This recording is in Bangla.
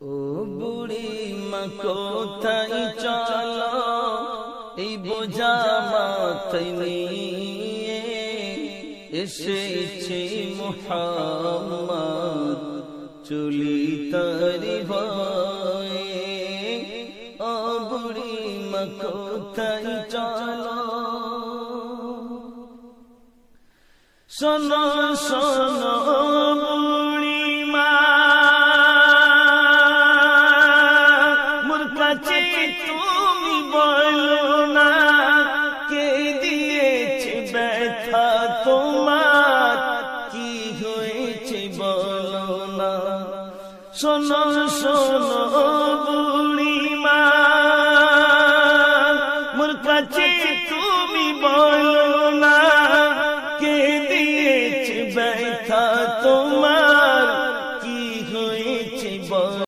ও বুড়ি মা কোথায় চলো এই বোঝা মাথায় নিয়ে এসেছে মুহাম্মদ চলি তারি ভয়ে। ও বুড়ি মা কোথায় চলো শোনো শোনো বুড়ি মা মোর কাছে তুমি বলো না কে দিয়েছে ব্যথা তোমার কি হয়েছে বলো না। শোনো শোনো বুড়ি মা